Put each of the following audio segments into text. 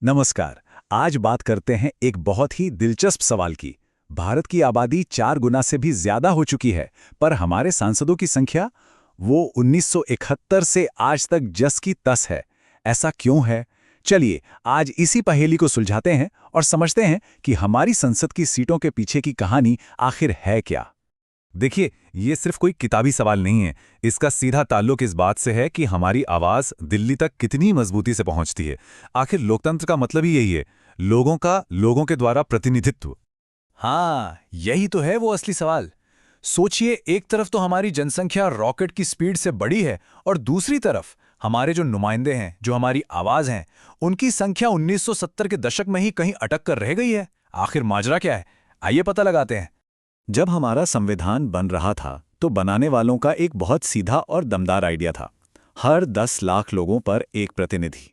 नमस्कार। आज बात करते हैं एक बहुत ही दिलचस्प सवाल की। भारत की आबादी 4 गुना से भी ज्यादा हो चुकी है, पर हमारे सांसदों की संख्या वो 1971 से आज तक जस की तस है। ऐसा क्यों है? चलिए आज इसी पहेली को सुलझाते हैं और समझते हैं कि हमारी संसद की सीटों के पीछे की कहानी आखिर है क्या। देखिए, ये सिर्फ कोई किताबी सवाल नहीं है। इसका सीधा ताल्लुक इस बात से है कि हमारी आवाज़ दिल्ली तक कितनी मजबूती से पहुंचती है। आखिर लोकतंत्र का मतलब ही यही है, लोगों का लोगों के द्वारा प्रतिनिधित्व। हाँ, यही तो है वो असली सवाल। सोचिए, एक तरफ तो हमारी जनसंख्या रॉकेट की स्पीड से बड़ी है और दूसरी तरफ हमारे जो नुमाइंदे हैं, जो हमारी आवाज हैं, उनकी संख्या 1970 के दशक में ही कहीं अटक कर रह गई है। आखिर माजरा क्या है? आइए पता लगाते हैं। जब हमारा संविधान बन रहा था तो बनाने वालों का एक बहुत सीधा और दमदार आइडिया था। हर 10 लाख लोगों पर एक प्रतिनिधि।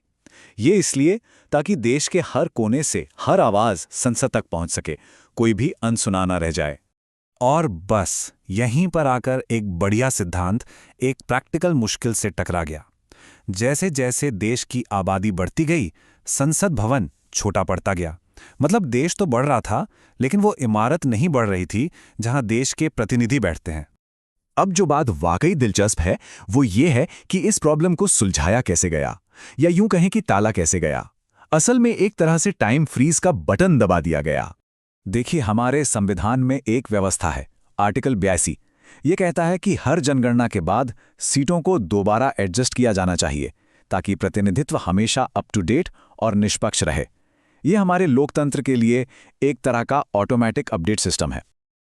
ये इसलिए ताकि देश के हर कोने से हर आवाज संसद तक पहुंच सके, कोई भी अनसुना ना रह जाए। और बस यहीं पर आकर एक बढ़िया सिद्धांत एक प्रैक्टिकल मुश्किल से टकरा गया। जैसे जैसे देश की आबादी बढ़ती गई, संसद भवन छोटा पड़ता गया। मतलब देश तो बढ़ रहा था, लेकिन वो इमारत नहीं बढ़ रही थी जहां देश के प्रतिनिधि बैठते हैं। अब जो बात वाकई दिलचस्प है वो ये है कि इस प्रॉब्लम को सुलझाया कैसे गया, या यूं कहें कि टाला कैसे गया। असल में एक तरह से टाइम फ्रीज का बटन दबा दिया गया। देखिए, हमारे संविधान में एक व्यवस्था है, आर्टिकल 82। ये कहता है कि हर जनगणना के बाद सीटों को दोबारा एडजस्ट किया जाना चाहिए ताकि प्रतिनिधित्व हमेशा अप टू डेट और निष्पक्ष रहे। ये हमारे लोकतंत्र के लिए एक तरह का ऑटोमेटिक अपडेट सिस्टम है।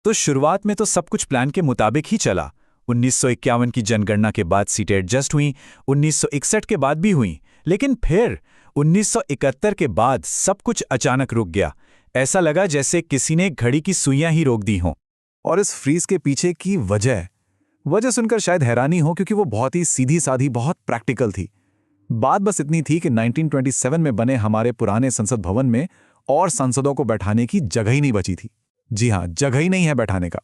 तो शुरुआत में तो सब कुछ प्लान के मुताबिक ही चला। 1951 की जनगणना के बाद सीटें एडजस्ट हुईं, 1961 के बाद भी हुईं, लेकिन फिर 1971 के बाद सब कुछ अचानक रुक गया। ऐसा लगा जैसे किसी ने घड़ी की सुइयां ही रोक दी हों। और इस फ्रीज के पीछे की वजह सुनकर शायद हैरानी हो, क्योंकि वो बहुत ही सीधी साधी, बहुत प्रैक्टिकल थी। बात बस इतनी थी कि 1927 में बने हमारे पुराने संसद भवन में और सांसदों को बैठाने की जगह ही नहीं बची थी। जी हाँ, जगह ही नहीं है बैठाने का।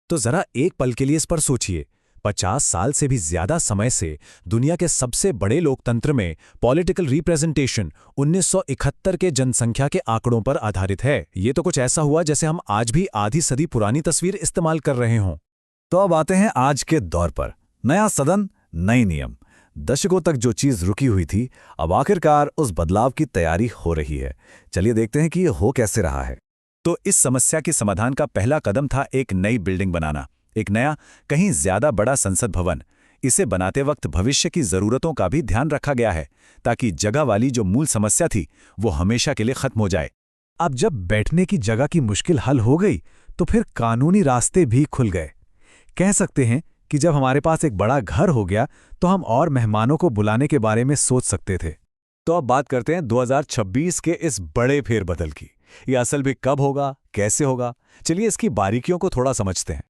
तो जरा एक पल के लिए इस पर सोचिए। 50 साल से भी ज्यादा समय से दुनिया के सबसे बड़े लोकतंत्र में पॉलिटिकल रिप्रेजेंटेशन 1971 के जनसंख्या के आंकड़ों पर आधारित है। ये तो कुछ ऐसा हुआ जैसे हम आज भी आधी सदी पुरानी तस्वीर इस्तेमाल कर रहे हों। तो अब आते हैं आज के दौर पर। नया सदन, नए नियम। दशकों तक जो चीज रुकी हुई थी, अब आखिरकार उस बदलाव की तैयारी हो रही है। चलिए देखते हैं कि ये हो कैसे रहा है। तो इस समस्या के समाधान का पहला कदम था एक नई बिल्डिंग बनाना, एक नया, कहीं ज्यादा बड़ा संसद भवन। इसे बनाते वक्त भविष्य की जरूरतों का भी ध्यान रखा गया है, ताकि जगह वाली जो मूल समस्या थी वो हमेशा के लिए खत्म हो जाए। अब जब बैठने की जगह की मुश्किल हल हो गई, तो फिर कानूनी रास्ते भी खुल गए। कह सकते हैं कि जब हमारे पास एक बड़ा घर हो गया, तो हम और मेहमानों को बुलाने के बारे में सोच सकते थे। तो अब बात करते हैं 2026 के इस बड़े फेरबदल की। ये असल में कब होगा, कैसे होगा? चलिए इसकी बारीकियों को थोड़ा समझते हैं।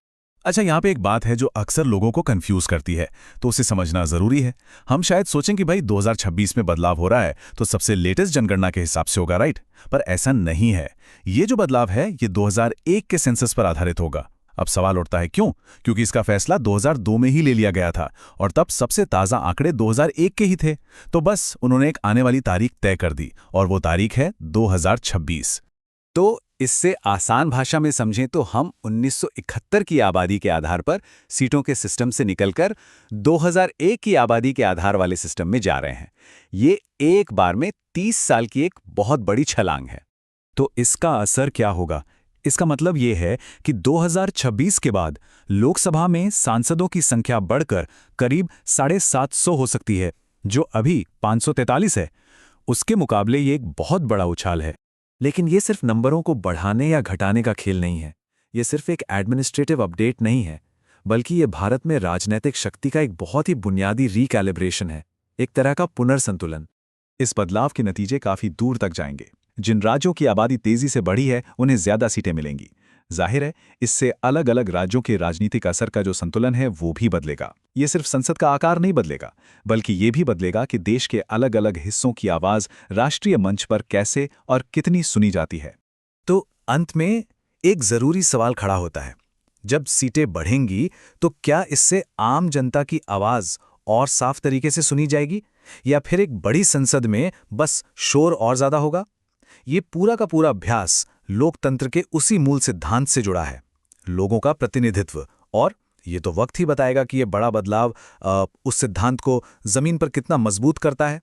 अच्छा, यहाँ पे एक बात है जो अक्सर लोगों को कंफ्यूज करती है, तो उसे समझना जरूरी है। हम शायद सोचें कि भाई 2026 में बदलाव हो रहा है तो सबसे लेटेस्ट जनगणना के हिसाब से होगा, राइट? पर ऐसा नहीं है। ये जो बदलाव है ये 2001 के सेंसस पर आधारित होगा। अब सवाल उठता है क्यों? क्योंकि इसका फैसला 2002 में ही ले लिया गया था और तब सबसे ताज़ा आंकड़े 2001 के ही थे। तो बस उन्होंने एक आने वाली तारीख तय कर दी और वो तारीख है 2026। तो इससे आसान भाषा में समझें तो हम 1971 की आबादी के आधार पर सीटों के सिस्टम से निकलकर 2001 की आबादी के आधार वाले सिस्टम में जा रहे हैं। ये एक बार में 30 साल की एक बहुत बड़ी छलांग है। तो इसका असर क्या होगा? इसका मतलब ये है कि 2026 के बाद लोकसभा में सांसदों की संख्या बढ़कर करीब 750 हो सकती है, जो अभी 543 है। उसके मुकाबले ये एक बहुत बड़ा उछाल है। लेकिन ये सिर्फ नंबरों को बढ़ाने या घटाने का खेल नहीं है। ये सिर्फ एक एडमिनिस्ट्रेटिव अपडेट नहीं है, बल्कि ये भारत में राजनीतिक शक्ति का एक बहुत ही बुनियादी रिकैलिब्रेशन है, एक तरह का पुनर्संतुलन। इस बदलाव के नतीजे काफी दूर तक जाएंगे। जिन राज्यों की आबादी तेजी से बढ़ी है उन्हें ज्यादा सीटें मिलेंगी। जाहिर है, इससे अलग अलग राज्यों के राजनीतिक असर का जो संतुलन है वो भी बदलेगा। ये सिर्फ संसद का आकार नहीं बदलेगा, बल्कि ये भी बदलेगा कि देश के अलग अलग हिस्सों की आवाज राष्ट्रीय मंच पर कैसे और कितनी सुनी जाती है। तो अंत में एक जरूरी सवाल खड़ा होता है, जब सीटें बढ़ेंगी तो क्या इससे आम जनता की आवाज और साफ तरीके से सुनी जाएगी, या फिर एक बड़ी संसद में बस शोर और ज्यादा होगा? ये पूरा का पूरा अभ्यास लोकतंत्र के उसी मूल सिद्धांत से जुड़ा है, लोगों का प्रतिनिधित्व। और ये तो वक्त ही बताएगा कि ये बड़ा बदलाव उस सिद्धांत को जमीन पर कितना मजबूत करता है।